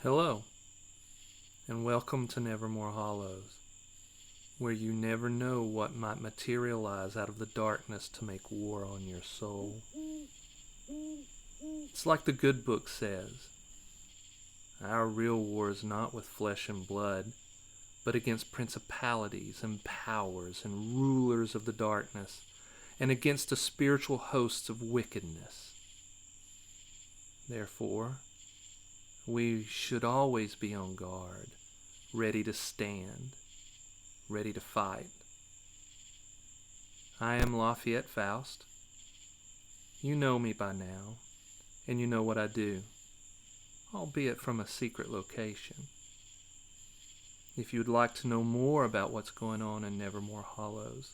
Hello, and welcome to Nevermore Hollows, where you never know what might materialize out of the darkness to make war on your soul. It's like the good book says, our real war is not with flesh and blood, but against principalities and powers and rulers of the darkness, and against the spiritual hosts of wickedness. Therefore, we should always be on guard, ready to stand, ready to fight. I am Lafayette Faust. You know me by now, and you know what I do, albeit from a secret location. If you'd like to know more about what's going on in Nevermore Hollows,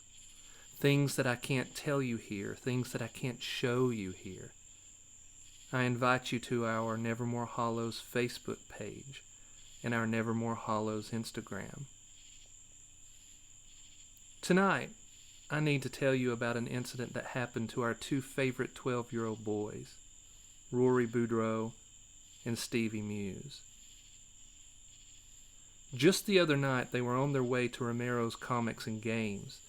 things that I can't tell you here, things that I can't show you here, I invite you to our Nevermore Hollows Facebook page and our Nevermore Hollows Instagram. Tonight, I need to tell you about an incident that happened to our two favorite 12-year-old boys, Rory Boudreau and Stevie Muse. Just the other night, they were on their way to Romero's Comics and Games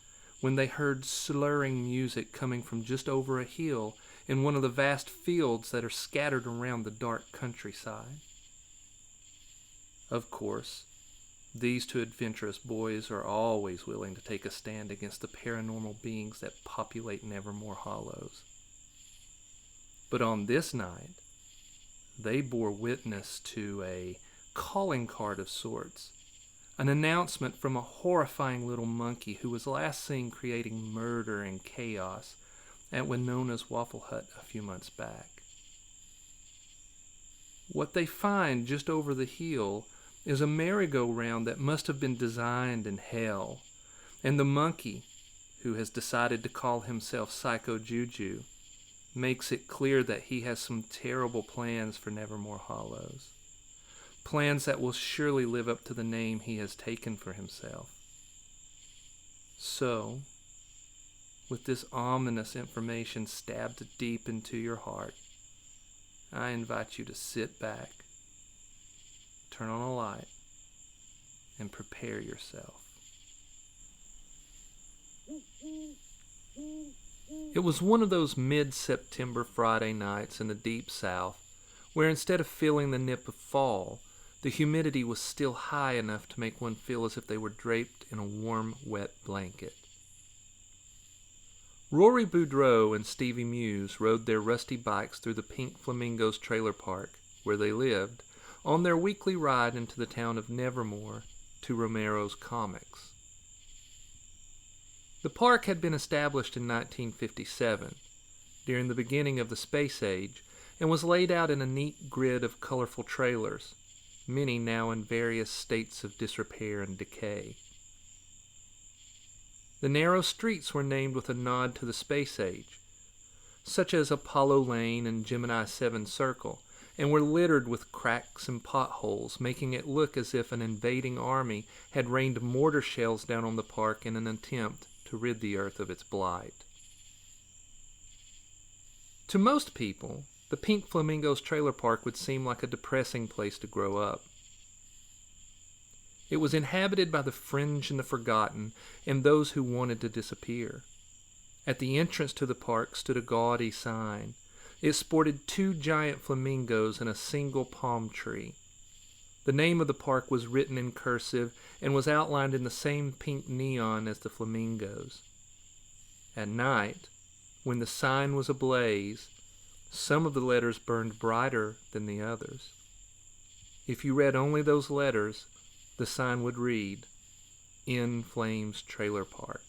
when they heard slurring music coming from just over a hill in one of the vast fields that are scattered around the dark countryside. Of course, these two adventurous boys are always willing to take a stand against the paranormal beings that populate Nevermore Hollows. But on this night, they bore witness to a calling card of sorts, an announcement from a horrifying little monkey who was last seen creating murder and chaos at Winona's Waffle Hut a few months back. What they find just over the hill is a merry-go-round that must have been designed in hell, and the monkey, who has decided to call himself Psycho Juju, makes it clear that he has some terrible plans for Nevermore Hollows. Plans that will surely live up to the name he has taken for himself. So, with this ominous information stabbed deep into your heart, I invite you to sit back, turn on a light, and prepare yourself. It was one of those mid-September Friday nights in the deep south where instead of feeling the nip of fall, the humidity was still high enough to make one feel as if they were draped in a warm, wet blanket. Rory Boudreau and Stevie Muse rode their rusty bikes through the Pink Flamingos trailer park, where they lived, on their weekly ride into the town of Nevermore to Romero's Comics. The park had been established in 1957, during the beginning of the space age, and was laid out in a neat grid of colorful trailers, many now in various states of disrepair and decay. The narrow streets were named with a nod to the space age, such as Apollo Lane and Gemini 7 Circle, and were littered with cracks and potholes, making it look as if an invading army had rained mortar shells down on the park in an attempt to rid the earth of its blight. To most people, the Pink Flamingos trailer park would seem like a depressing place to grow up. It was inhabited by the fringe and the forgotten and those who wanted to disappear. At the entrance to the park stood a gaudy sign. It sported two giant flamingos and a single palm tree. The name of the park was written in cursive and was outlined in the same pink neon as the flamingos. At night, when the sign was ablaze, some of the letters burned brighter than the others. If you read only those letters, the sign would read, "In Flames Trailer Park."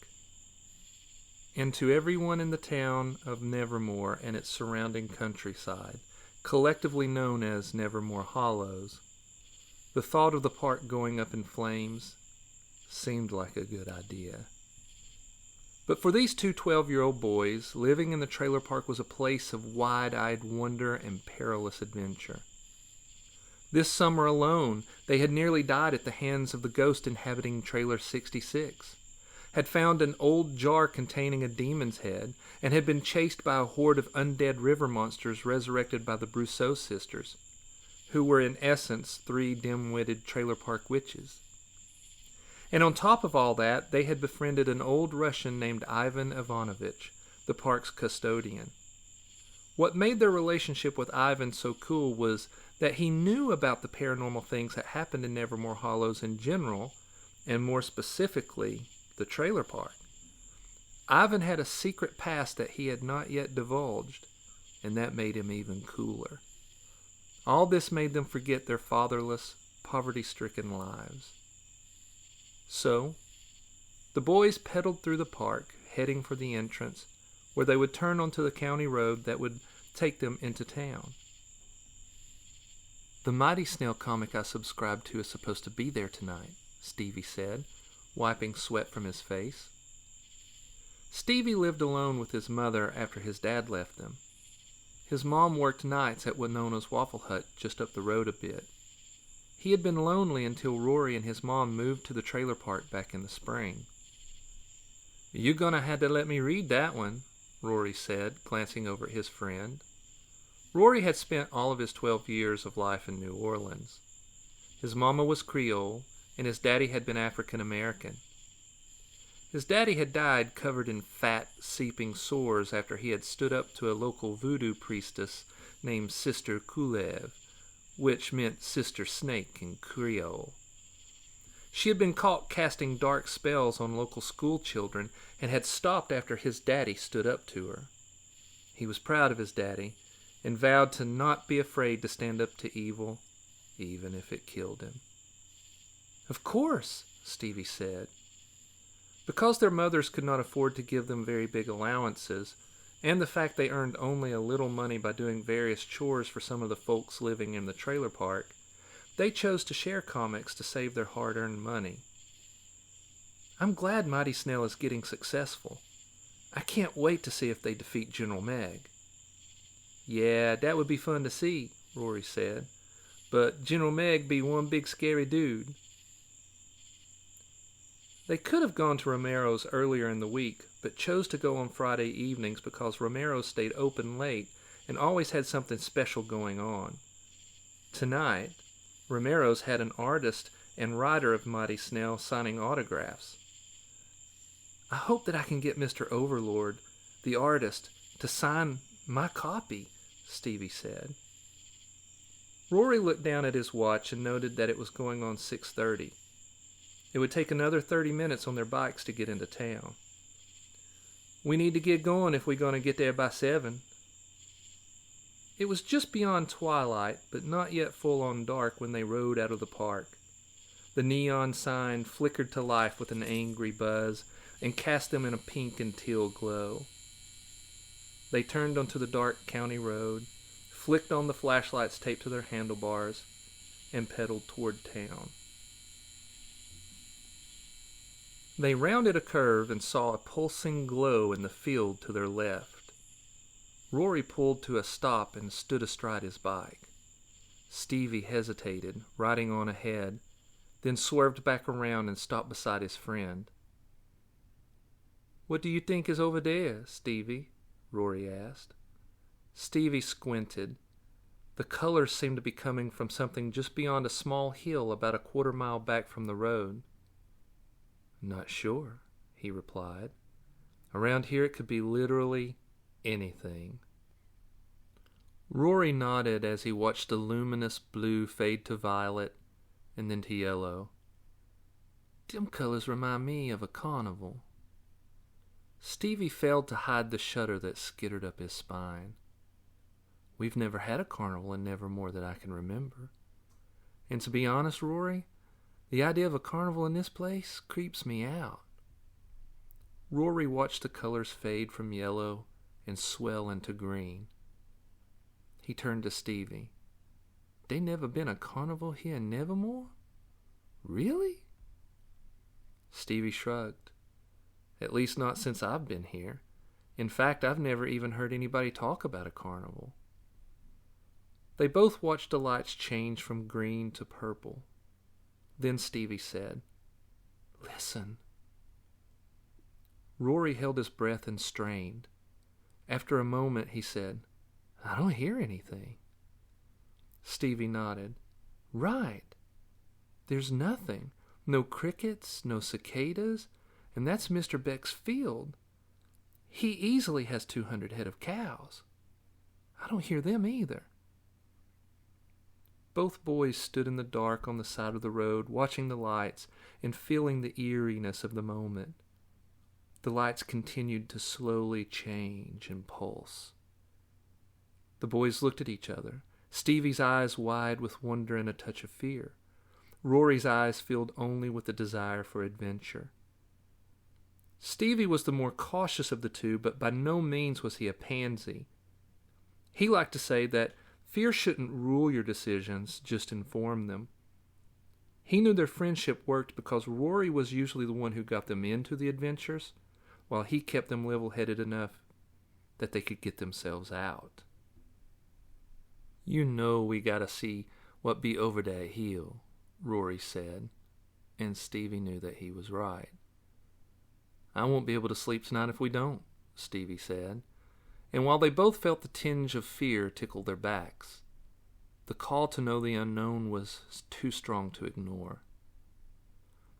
And to everyone in the town of Nevermore and its surrounding countryside, collectively known as Nevermore Hollows, the thought of the park going up in flames seemed like a good idea. But for these two 12-year-old boys, living in the trailer park was a place of wide-eyed wonder and perilous adventure. This summer alone, they had nearly died at the hands of the ghost inhabiting Trailer 66, had found an old jar containing a demon's head, and had been chased by a horde of undead river monsters resurrected by the Brousseau sisters, who were in essence 3 dim-witted trailer park witches. And on top of all that, they had befriended an old Russian named Ivan Ivanovich, the park's custodian. What made their relationship with Ivan so cool was that he knew about the paranormal things that happened in Nevermore Hollows in general, and more specifically, the trailer park. Ivan had a secret past that he had not yet divulged, and that made him even cooler. All this made them forget their fatherless, poverty-stricken lives. So, the boys pedaled through the park, heading for the entrance, where they would turn onto the county road that would take them into town. "The Mighty Snail comic I subscribed to is supposed to be there tonight," Stevie said, wiping sweat from his face. Stevie lived alone with his mother after his dad left them. His mom worked nights at Winona's Waffle Hut just up the road a bit. He had been lonely until Rory and his mom moved to the trailer park back in the spring. "You're gonna have to let me read that one," Rory said, glancing over at his friend. Rory had spent all of his 12 years of life in New Orleans. His mama was Creole, and his daddy had been African American. His daddy had died covered in fat, seeping sores after he had stood up to a local voodoo priestess named Sister Kulev, which meant Sister Snake in Creole. She had been caught casting dark spells on local school children and had stopped after his daddy stood up to her. He was proud of his daddy and vowed to not be afraid to stand up to evil, even if it killed him. "Of course," Stevie said. Because their mothers could not afford to give them very big allowances, and the fact they earned only a little money by doing various chores for some of the folks living in the trailer park, they chose to share comics to save their hard-earned money. "I'm glad Mighty Snail is getting successful. I can't wait to see if they defeat General Meg." "Yeah, that would be fun to see," Rory said. "But General Meg be one big scary dude." They could have gone to Romero's earlier in the week, but chose to go on Friday evenings because Romero stayed open late and always had something special going on. Tonight, Romero's had an artist and writer of Mighty Snail signing autographs. "I hope that I can get Mr. Overlord, the artist, to sign my copy," Stevie said. Rory looked down at his watch and noted that it was going on 6:30. It would take another 30 minutes on their bikes to get into town. "We need to get going if we're going to get there by 7. It was just beyond twilight, but not yet full-on dark when they rode out of the park. The neon sign flickered to life with an angry buzz and cast them in a pink and teal glow. They turned onto the dark county road, flicked on the flashlights taped to their handlebars, and pedaled toward town. They rounded a curve and saw a pulsing glow in the field to their left. Rory pulled to a stop and stood astride his bike. Stevie hesitated, riding on ahead, then swerved back around and stopped beside his friend. "What do you think is over there, Stevie?" Rory asked. Stevie squinted. The colors seemed to be coming from something just beyond a small hill about a quarter-mile back from the road. "Not sure," he replied. "Around here it could be literally anything." Rory nodded as he watched the luminous blue fade to violet and then to yellow. "Them colors remind me of a carnival." Stevie failed to hide the shudder that skittered up his spine. "We've never had a carnival in Nevermore that I can remember. And to be honest, Rory, the idea of a carnival in this place creeps me out." Rory watched the colors fade from yellow and swell into green. He turned to Stevie. "They never been a carnival here in Nevermore? Really?" Stevie shrugged. "At least not since I've been here. In fact, I've never even heard anybody talk about a carnival." They both watched the lights change from green to purple. Then Stevie said, "Listen." Rory held his breath and strained. After a moment, he said, "I don't hear anything." Stevie nodded. Right. There's nothing. No crickets, no cicadas, and that's Mr. Beck's field. He easily has 200 head of cows. I don't hear them either. Both boys stood in the dark on the side of the road, watching the lights and feeling the eeriness of the moment. The lights continued to slowly change and pulse. The boys looked at each other, Stevie's eyes wide with wonder and a touch of fear. Rory's eyes filled only with the desire for adventure. Stevie was the more cautious of the two, but by no means was he a pansy. He liked to say that fear shouldn't rule your decisions, just inform them. He knew their friendship worked because Rory was usually the one who got them into the adventures, while he kept them level-headed enough that they could get themselves out. You know we gotta see what be over that hill, Rory said, and Stevie knew that he was right. I won't be able to sleep tonight if we don't, Stevie said, and while they both felt the tinge of fear tickle their backs, the call to know the unknown was too strong to ignore.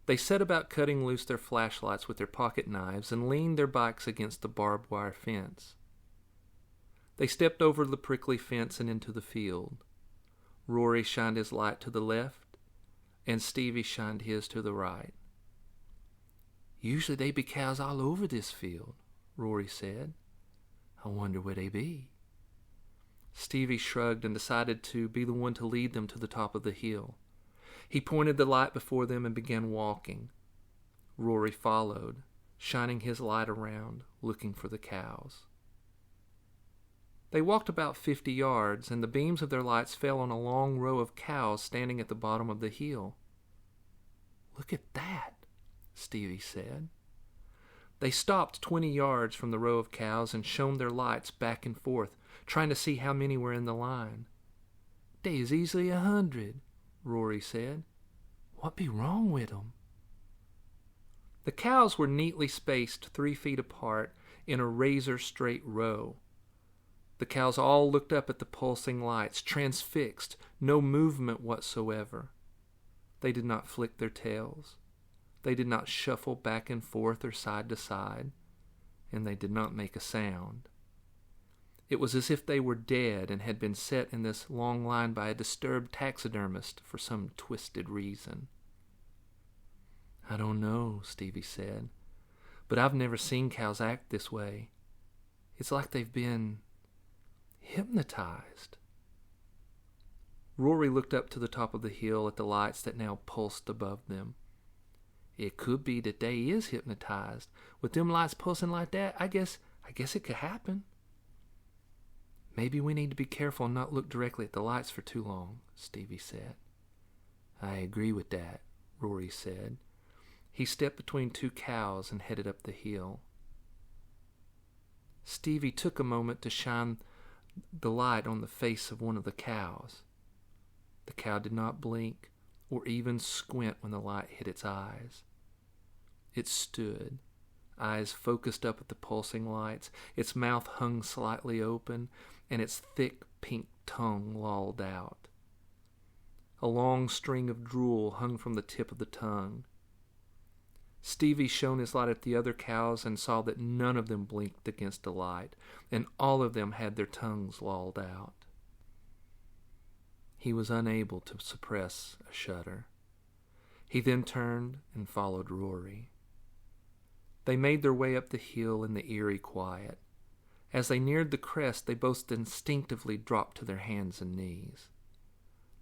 They set about cutting loose their flashlights with their pocket knives and leaned their bikes against the barbed wire fence. They stepped over the prickly fence and into the field. Rory shined his light to the left, and Stevie shined his to the right. Usually they be cows all over this field, Rory said. I wonder where they be. Stevie shrugged and decided to be the one to lead them to the top of the hill. He pointed the light before them and began walking. Rory followed, shining his light around, looking for the cows. They walked about 50 yards, and the beams of their lights fell on a long row of cows standing at the bottom of the hill. Look at that, Stevie said. They stopped 20 yards from the row of cows and shone their lights back and forth, trying to see how many were in the line. Dey's easily 100, Rory said. What be wrong with 'em? The cows were neatly spaced 3 feet apart in a razor-straight row. The cows all looked up at the pulsing lights, transfixed, no movement whatsoever. They did not flick their tails. They did not shuffle back and forth or side to side, and they did not make a sound. It was as if they were dead and had been set in this long line by a disturbed taxidermist for some twisted reason. I don't know, Stevie said, but I've never seen cows act this way. It's like they've been hypnotized. Rory looked up to the top of the hill at the lights that now pulsed above them. It could be that they is hypnotized. With them lights pulsing like that, I guess it could happen. Maybe we need to be careful and not look directly at the lights for too long, Stevie said. I agree with that, Rory said. He stepped between 2 cows and headed up the hill. Stevie took a moment to shine the light on the face of one of the cows. The cow did not blink or even squint when the light hit its eyes. It stood, eyes focused up at the pulsing lights, its mouth hung slightly open, and its thick pink tongue lolled out. A long string of drool hung from the tip of the tongue. Stevie shone his light at the other cows and saw that none of them blinked against the light, and all of them had their tongues lolled out. He was unable to suppress a shudder. He then turned and followed Rory. They made their way up the hill in the eerie quiet. As they neared the crest, they both instinctively dropped to their hands and knees.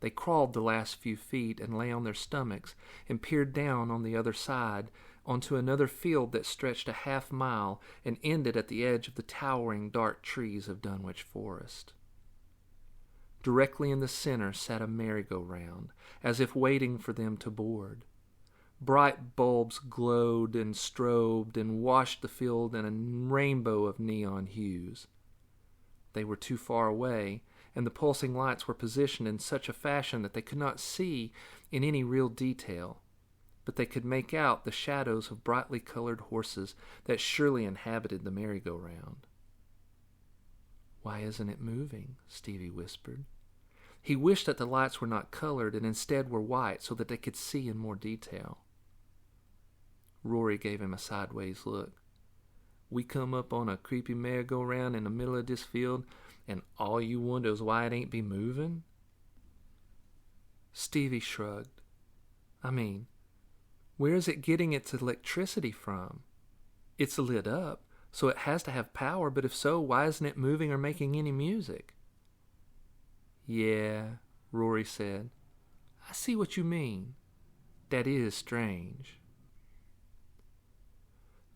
They crawled the last few feet and lay on their stomachs and peered down on the other side onto another field that stretched a half-mile and ended at the edge of the towering dark trees of Dunwich Forest. Directly in the center sat a merry-go-round, as if waiting for them to board. Bright bulbs glowed and strobed and washed the field in a rainbow of neon hues. They were too far away, and the pulsing lights were positioned in such a fashion that they could not see in any real detail, but they could make out the shadows of brightly colored horses that surely inhabited the merry-go-round. Why isn't it moving? Stevie whispered. He wished that the lights were not colored and instead were white so that they could see in more detail. Rory gave him a sideways look. We come up on a creepy merry-go-round in the middle of this field, and all you wonder is why it ain't be moving? Stevie shrugged. I mean, where is it getting its electricity from? It's lit up, so it has to have power, but if so, why isn't it moving or making any music? Yeah, Rory said. I see what you mean. That is strange.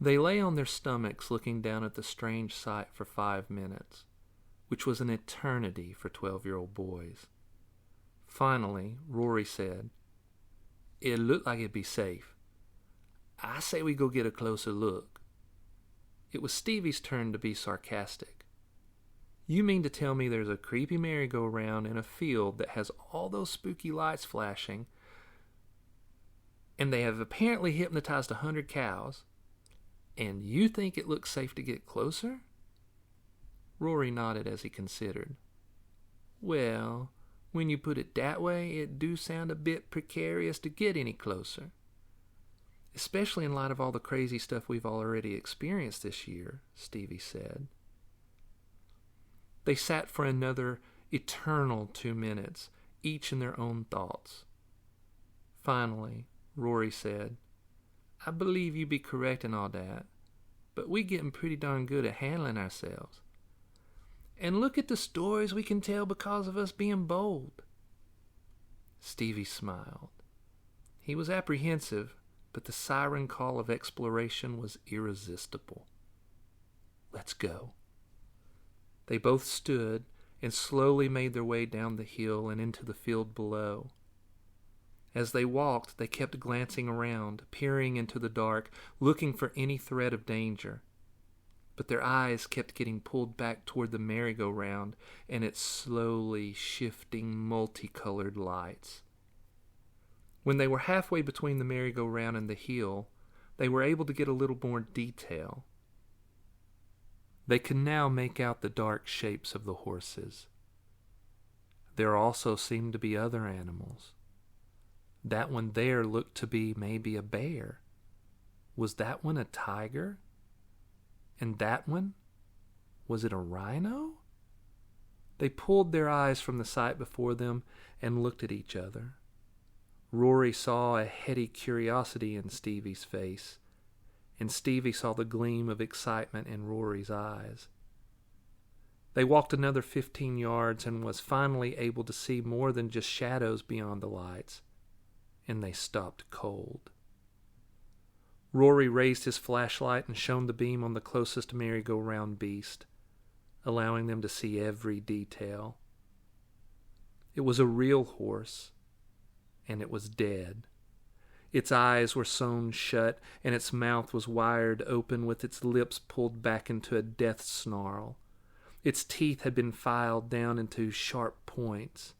They lay on their stomachs looking down at the strange sight for 5 minutes, which was an eternity for 12-year-old boys. Finally, Rory said, It looked like it'd be safe. I say we go get a closer look. It was Stevie's turn to be sarcastic. You mean to tell me there's a creepy merry-go-round in a field that has all those spooky lights flashing, and they have apparently hypnotized 100 cows, and you think it looks safe to get closer? Rory nodded as he considered. Well, when you put it that way, it do sound a bit precarious to get any closer. Especially in light of all the crazy stuff we've already experienced this year, Stevie said. They sat for another eternal 2 minutes, each in their own thoughts. Finally, Rory said, I believe you be correct in all that, but we getting pretty darn good at handling ourselves. And look at the stories we can tell because of us being bold. Stevie smiled. He was apprehensive, but the siren call of exploration was irresistible. Let's go. They both stood and slowly made their way down the hill and into the field below. As they walked, they kept glancing around, peering into the dark, looking for any threat of danger. But their eyes kept getting pulled back toward the merry-go-round and its slowly shifting multicolored lights. When they were halfway between the merry-go-round and the hill, they were able to get a little more detail. They could now make out the dark shapes of the horses. There also seemed to be other animals. That one there looked to be maybe a bear. Was that one a tiger? And that one? Was it a rhino? They pulled their eyes from the sight before them and looked at each other. Rory saw a heady curiosity in Stevie's face, and Stevie saw the gleam of excitement in Rory's eyes. They walked another 15 yards and was finally able to see more than just shadows beyond the lights, and they stopped cold. Rory raised his flashlight and shone the beam on the closest merry-go-round beast, allowing them to see every detail. It was a real horse, and it was dead. Its eyes were sewn shut, and its mouth was wired open with its lips pulled back into a death snarl. Its teeth had been filed down into sharp points.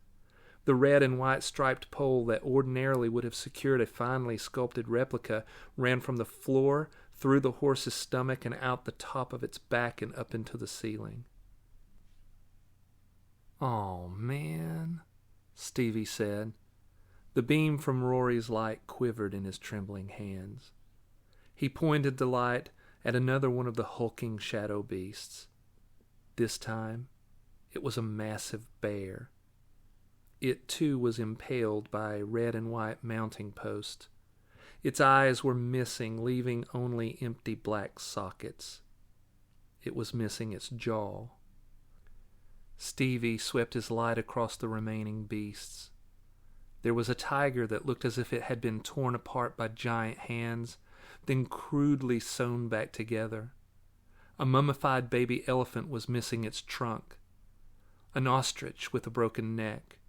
The red and white striped pole that ordinarily would have secured a finely sculpted replica ran from the floor, through the horse's stomach, and out the top of its back and up into the ceiling. "Oh, man," Stevie said. The beam from Rory's light quivered in his trembling hands. He pointed the light at another one of the hulking shadow beasts. This time, it was a massive bear. It, too, was impaled by red and white mounting posts. Its eyes were missing, leaving only empty black sockets. It was missing its jaw. Stevie swept his light across the remaining beasts. There was a tiger that looked as if it had been torn apart by giant hands, then crudely sewn back together. A mummified baby elephant was missing its trunk. An ostrich with a broken neck.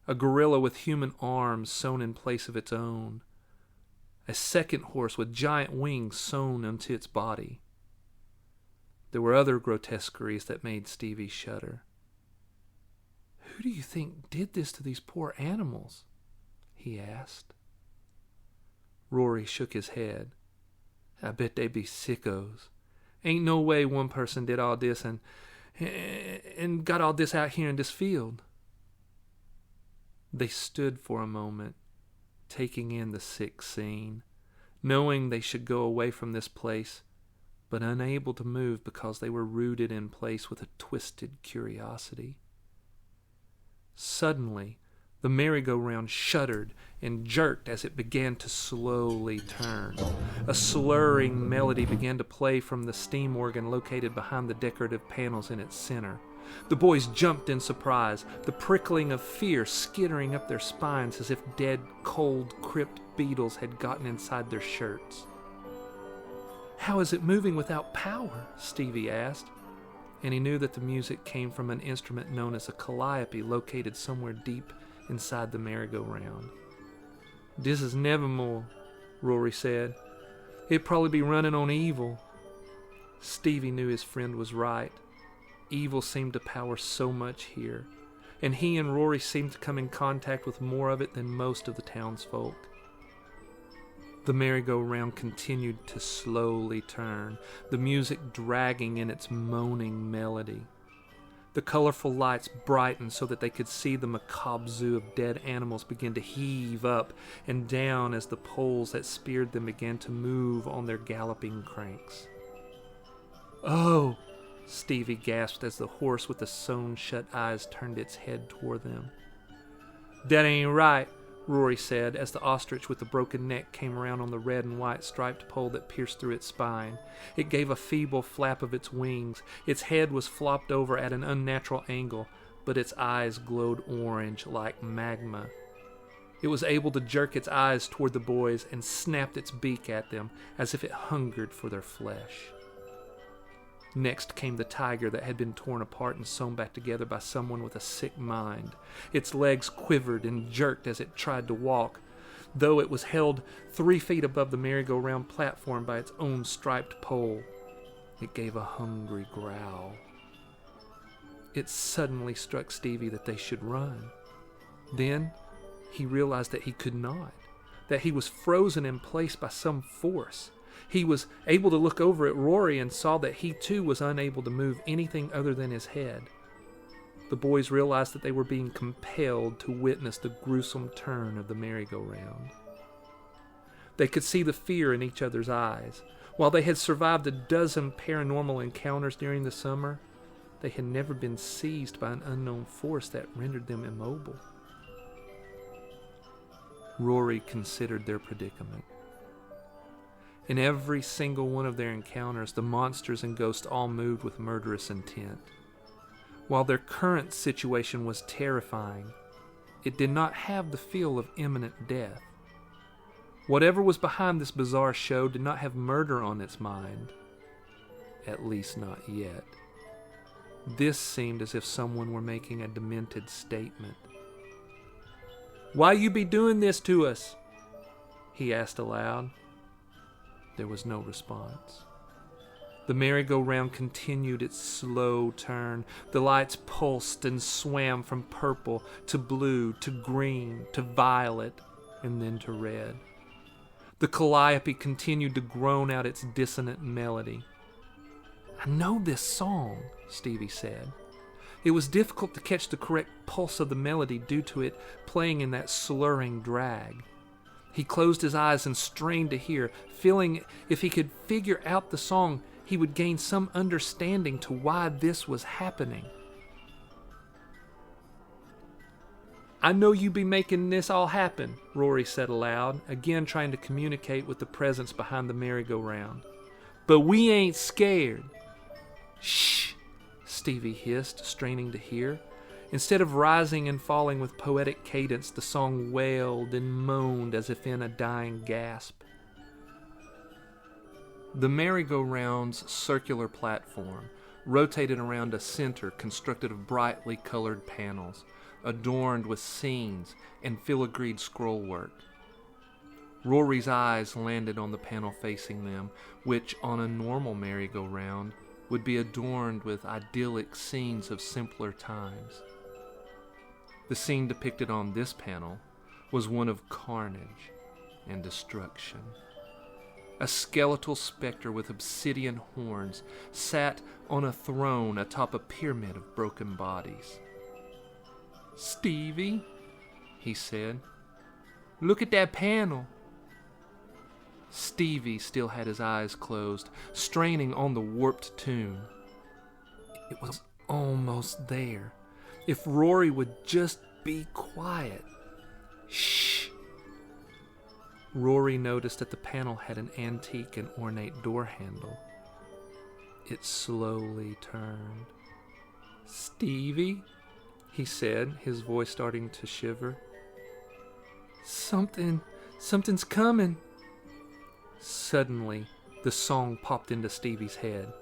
A gorilla with human arms sewn in place of its own. A second horse with giant wings sewn onto its body. There were other grotesqueries that made Stevie shudder. "Who do you think did this to these poor animals?" he asked. Rory shook his head. "I bet they be sickos. Ain't no way one person did all this and got all this out here in this field." They stood for a moment, taking in the sick scene, knowing they should go away from this place, but unable to move because they were rooted in place with a twisted curiosity. Suddenly, the merry-go-round shuddered and jerked as it began to slowly turn. A slurring melody began to play from the steam organ located behind the decorative panels in its center. The boys jumped in surprise, the prickling of fear skittering up their spines as if dead, cold, crypt beetles had gotten inside their shirts. "How is it moving without power?" Stevie asked, and he knew that the music came from an instrument known as a calliope located somewhere deep inside the merry-go-round. "This is Nevermore," Rory said. "It'd probably be running on evil." Stevie knew his friend was right. Evil seemed to power so much here, and he and Rory seemed to come in contact with more of it than most of the townsfolk. The merry-go-round continued to slowly turn, the music dragging in its moaning melody. The colorful lights brightened so that they could see the macabre zoo of dead animals begin to heave up and down as the poles that speared them began to move on their galloping cranks. "Oh!" Stevie gasped as the horse with the sewn-shut eyes turned its head toward them. "That ain't right," Rory said as the ostrich with the broken neck came around on the red and white striped pole that pierced through its spine. It gave a feeble flap of its wings. Its head was flopped over at an unnatural angle, but its eyes glowed orange like magma. It was able to jerk its eyes toward the boys and snapped its beak at them as if it hungered for their flesh. Next came the tiger that had been torn apart and sewn back together by someone with a sick mind. Its legs quivered and jerked as it tried to walk, though it was held 3 feet above the merry-go-round platform by its own striped pole. It gave a hungry growl. It suddenly struck Stevie that they should run. Then he realized that he could not, that he was frozen in place by some force. He was able to look over at Rory and saw that he too was unable to move anything other than his head. The boys realized that they were being compelled to witness the gruesome turn of the merry-go-round. They could see the fear in each other's eyes. While they had survived a dozen paranormal encounters during the summer, they had never been seized by an unknown force that rendered them immobile. Rory considered their predicament. In every single one of their encounters, the monsters and ghosts all moved with murderous intent. While their current situation was terrifying, it did not have the feel of imminent death. Whatever was behind this bizarre show did not have murder on its mind. At least not yet. This seemed as if someone were making a demented statement. "Why you be doing this to us?" he asked aloud. There was no response. The merry-go-round continued its slow turn. The lights pulsed and swam from purple to blue to green to violet and then to red. The calliope continued to groan out its dissonant melody. "I know this song," Stevie said. It was difficult to catch the correct pulse of the melody due to it playing in that slurring drag. He closed his eyes and strained to hear, feeling if he could figure out the song, he would gain some understanding to why this was happening. "I know you be making this all happen," Rory said aloud, again trying to communicate with the presence behind the merry-go-round. "But we ain't scared." "Shh," Stevie hissed, straining to hear. Instead of rising and falling with poetic cadence, the song wailed and moaned as if in a dying gasp. The merry-go-round's circular platform rotated around a center constructed of brightly colored panels, adorned with scenes and filigreed scrollwork. Rory's eyes landed on the panel facing them, which on a normal merry-go-round would be adorned with idyllic scenes of simpler times. The scene depicted on this panel was one of carnage and destruction. A skeletal specter with obsidian horns sat on a throne atop a pyramid of broken bodies. "Stevie?" he said. "Look at that panel." Stevie still had his eyes closed, straining on the warped tune. It was almost there. If Rory would just be quiet. Shh. Rory noticed that the panel had an antique and ornate door handle. It slowly turned. "Stevie," he said, his voice starting to shiver. Something's coming." Suddenly, the song popped into Stevie's head.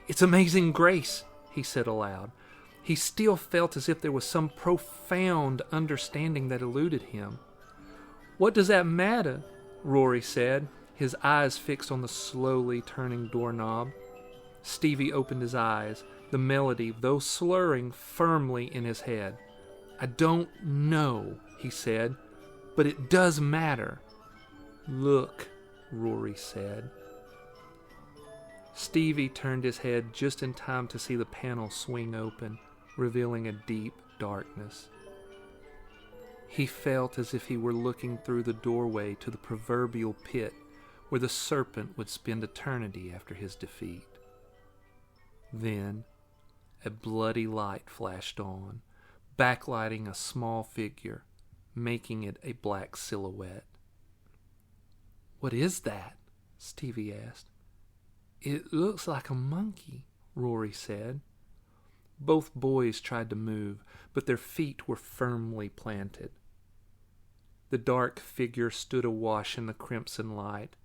"It's Amazing Grace," he said aloud. He still felt as if there was some profound understanding that eluded him. "What does that matter?" Rory said, his eyes fixed on the slowly turning doorknob. Stevie opened his eyes, the melody, though slurring, firmly in his head. "I don't know," he said, "but it does matter." "Look," Rory said. Stevie turned his head just in time to see the panel swing open, revealing a deep darkness. He felt as if he were looking through the doorway to the proverbial pit where the serpent would spend eternity after his defeat. Then a bloody light flashed on, backlighting a small figure, making it a black silhouette. "What is that?" Stevie asked. "It looks like a monkey," Rory said. Both boys tried to move, but their feet were firmly planted. The dark figure stood awash in the crimson light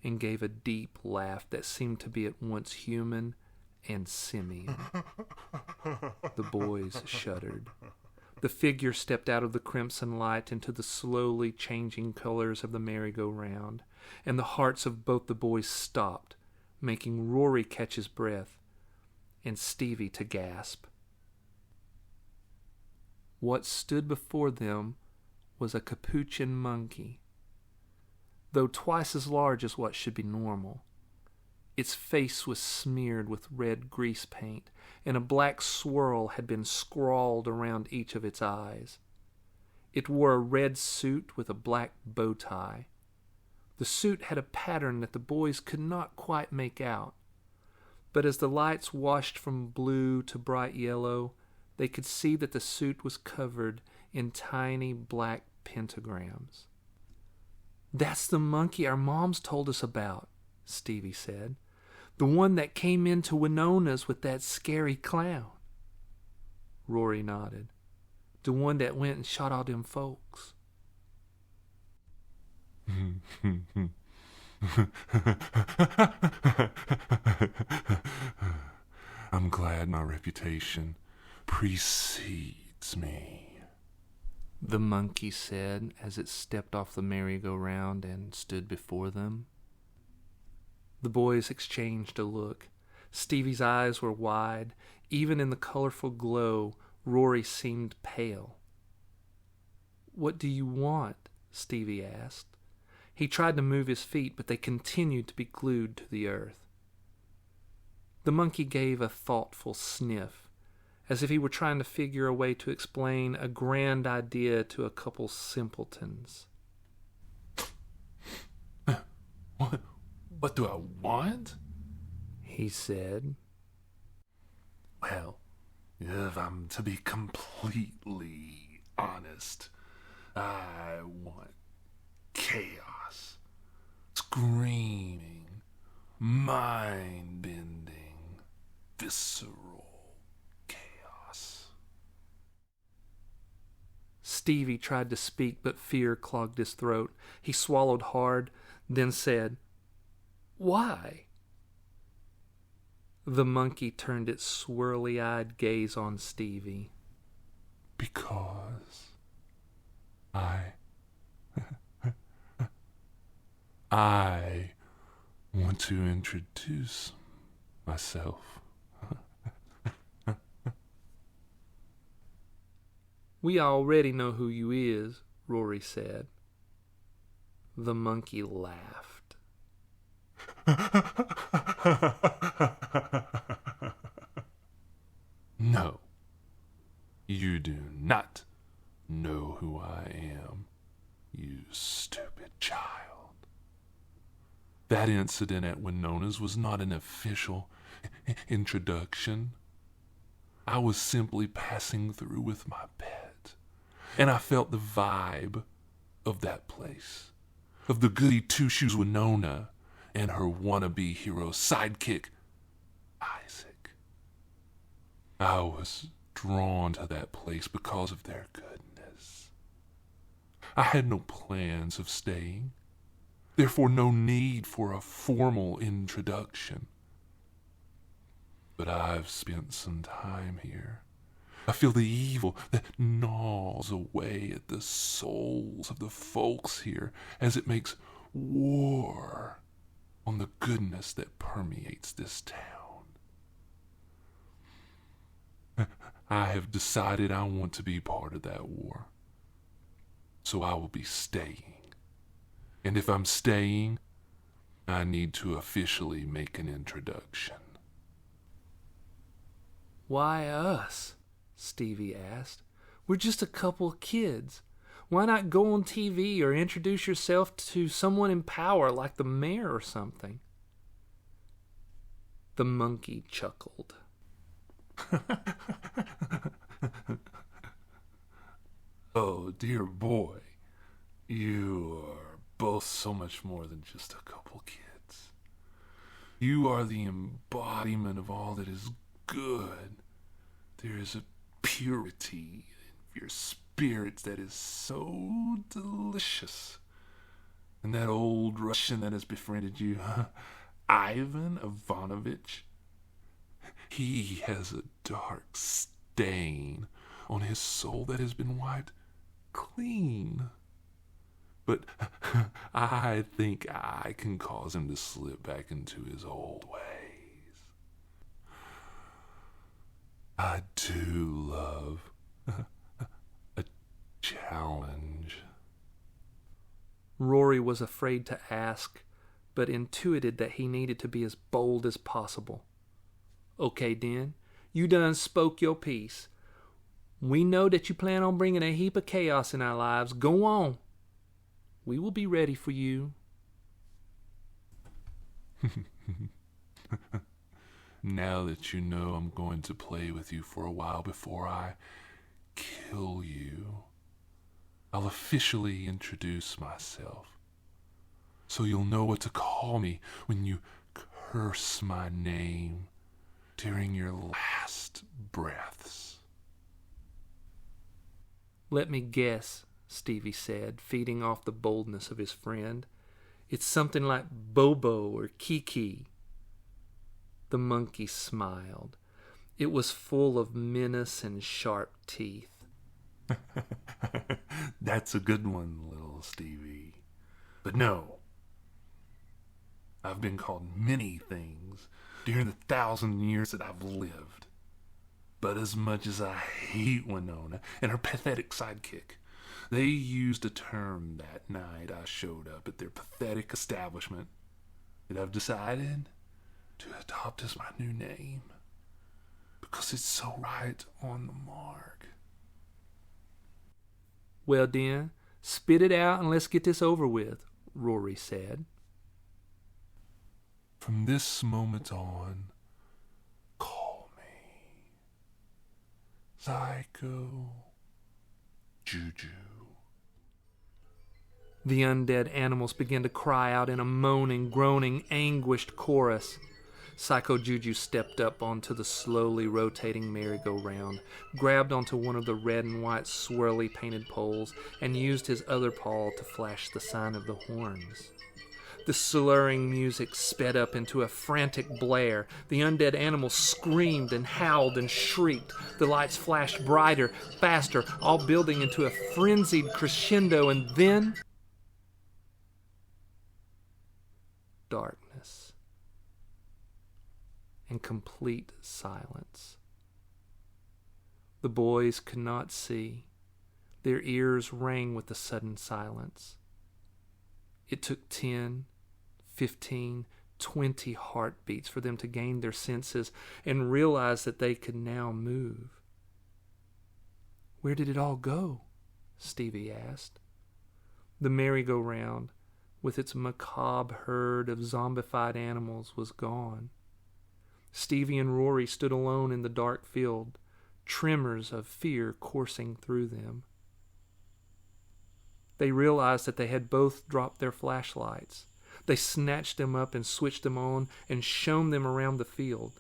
and gave a deep laugh that seemed to be at once human and simian. The boys shuddered. The figure stepped out of the crimson light into the slowly changing colors of the merry-go-round, and the hearts of both the boys stopped, making Rory catch his breath and Stevie to gasp. What stood before them was a capuchin monkey, though twice as large as what should be normal. Its face was smeared with red grease paint, and a black swirl had been scrawled around each of its eyes. It wore a red suit with a black bow tie. The suit had a pattern that the boys could not quite make out, but as the lights washed from blue to bright yellow, they could see that the suit was covered in tiny black pentagrams. "That's the monkey our moms told us about," Stevie said. "The one that came into Winona's with that scary clown." Rory nodded. "The one that went and shot all them folks." I'm glad my reputation precedes me, the monkey said as it stepped off the merry-go-round and stood before them. The boys exchanged a look. Stevie's eyes were wide. Even in the colorful glow, Rory seemed pale. "What do you want?" Stevie asked. He tried to move his feet, but they continued to be glued to the earth. The monkey gave a thoughtful sniff, as if he were trying to figure a way to explain a grand idea to a couple simpletons. What do I want? He said. Well, if I'm to be completely honest, I want chaos, screaming, mind-bending, visceral chaos. Stevie tried to speak, but fear clogged his throat. He swallowed hard, then said, "Why?" The monkey turned its swirly-eyed gaze on Stevie. Because I want to introduce myself. "We already know who you is," Rory said. The monkey laughed. No, you do not know who I am, you stupid child. That incident at Winona's was not an official introduction. I was simply passing through with my pet, and I felt the vibe of that place, of the goody two-shoes Winona and her wannabe hero sidekick, Isaac. I was drawn to that place because of their goodness. I had no plans of staying, therefore no need for a formal introduction. But I've spent some time here. I feel the evil that gnaws away at the souls of the folks here as it makes war on the goodness that permeates this town. I have decided I want to be part of that war. So I will be staying. And if I'm staying, I need to officially make an introduction. Why us? Stevie asked. We're just a couple of kids. Why not go on TV or introduce yourself to someone in power like the mayor or something? The monkey chuckled. Oh, dear boy, you are both so much more than just a couple kids. You are the embodiment of all that is good. There is a purity in your spirits that is so delicious. And that old Russian that has befriended you, Ivan Ivanovich, he has a dark stain on his soul that has been wiped clean. But I think I can cause him to slip back into his old ways. I do love a challenge. Rory was afraid to ask, but intuited that he needed to be as bold as possible. Okay, Den, you done spoke your piece. We know that you plan on bringing a heap of chaos in our lives. Go on. We will be ready for you. Now that you know I'm going to play with you for a while before I kill you, I'll officially introduce myself. So you'll know what to call me when you curse my name during your last breaths. Let me guess, Stevie said, feeding off the boldness of his friend. It's something like Bobo or Kiki. The monkey smiled. It was full of menace and sharp teeth. That's a good one, little Stevie. But no, I've been called many things during the 1,000 years that I've lived. But as much as I hate Winona and her pathetic sidekick, they used a term that night I showed up at their pathetic establishment that I've decided to adopt as my new name because it's so right on the mark. Well, Den, spit it out and let's get this over with, Rory said. From this moment on, call me Psycho Juju. The undead animals began to cry out in a moaning, groaning, anguished chorus. Psycho Juju stepped up onto the slowly rotating merry-go-round, grabbed onto one of the red and white swirly painted poles, and used his other paw to flash the sign of the horns. The slurring music sped up into a frantic blare. The undead animals screamed and howled and shrieked. The lights flashed brighter, faster, all building into a frenzied crescendo, and then darkness and complete silence. The boys could not see. Their ears rang with the sudden silence. It took 10, 15, 20 heartbeats for them to gain their senses and realize that they could now move. Where did it all go? Stevie asked. The merry-go-round, with its macabre herd of zombified animals, was gone. Stevie and Rory stood alone in the dark field, tremors of fear coursing through them. They realized that they had both dropped their flashlights. They snatched them up and switched them on and shone them around the field.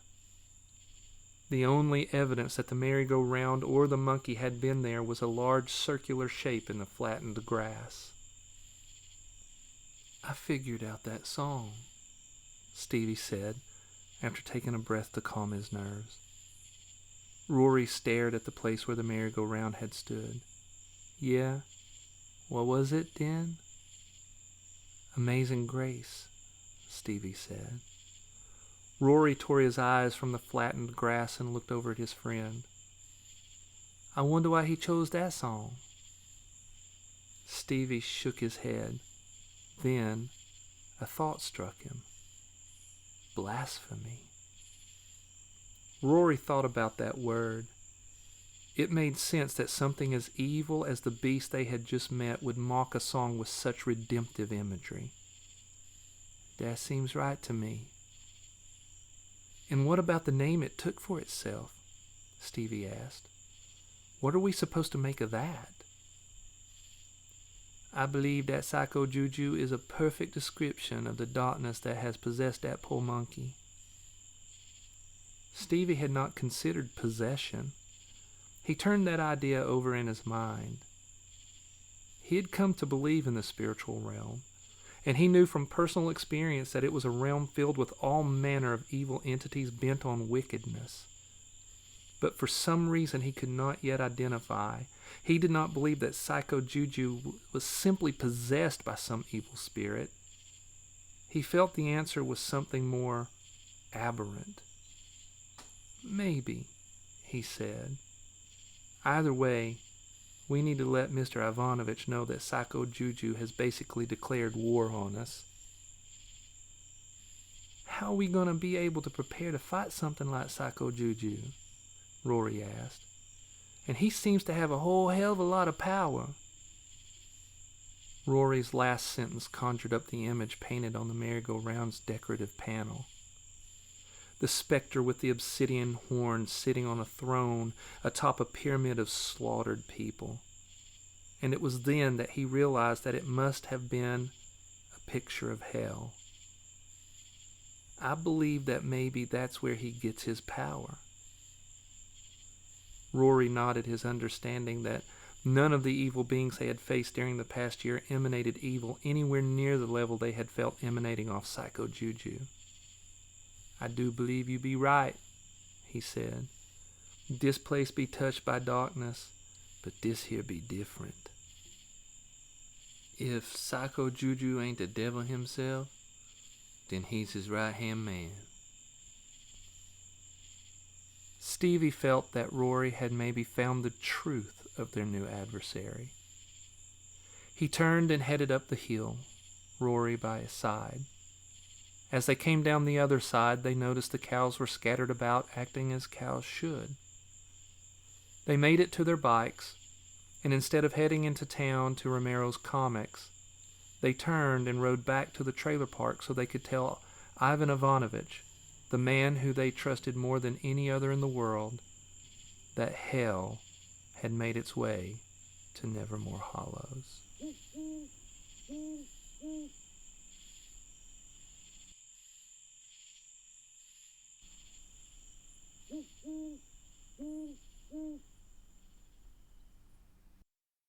The only evidence that the merry-go-round or the monkey had been there was a large circular shape in the flattened grass. "I figured out that song," Stevie said, after taking a breath to calm his nerves. Rory stared at the place where the merry-go-round had stood. "Yeah? What was it, then?" "Amazing Grace," Stevie said. Rory tore his eyes from the flattened grass and looked over at his friend. "I wonder why he chose that song." Stevie shook his head. Then a thought struck him. Blasphemy. Rory thought about that word. It made sense that something as evil as the beast they had just met would mock a song with such redemptive imagery. "That seems right to me." "And what about the name it took for itself?" Stevie asked. "What are we supposed to make of that?" "I believe that Psycho Juju is a perfect description of the darkness that has possessed that poor monkey." Stevie had not considered possession. He turned that idea over in his mind. He had come to believe in the spiritual realm, and he knew from personal experience that it was a realm filled with all manner of evil entities bent on wickedness. But for some reason he could not yet identify. He did not believe that Psycho Juju was simply possessed by some evil spirit. He felt the answer was something more aberrant. "Maybe," he said. "Either way, we need to let Mr. Ivanovich know that Psycho Juju has basically declared war on us." "How are we going to be able to prepare to fight something like Psycho Juju?" Rory asked. "And he seems to have a whole hell of a lot of power." Rory's last sentence conjured up the image painted on the merry-go-round's decorative panel. The specter with the obsidian horn sitting on a throne atop a pyramid of slaughtered people. And it was then that he realized that it must have been a picture of hell. "I believe that maybe that's where he gets his power." Rory nodded his understanding that none of the evil beings they had faced during the past year emanated evil anywhere near the level they had felt emanating off Psycho Juju. "I do believe you be right," he said. "This place be touched by darkness, but this here be different. If Psycho Juju ain't the devil himself, then he's his right-hand man." Stevie felt that Rory had maybe found the truth of their new adversary. He turned and headed up the hill, Rory by his side. As they came down the other side, they noticed the cows were scattered about, acting as cows should. They made it to their bikes, and instead of heading into town to Romero's Comics, they turned and rode back to the trailer park so they could tell Ivan Ivanovich, the man who they trusted more than any other in the world, that hell had made its way to Nevermore Hollows.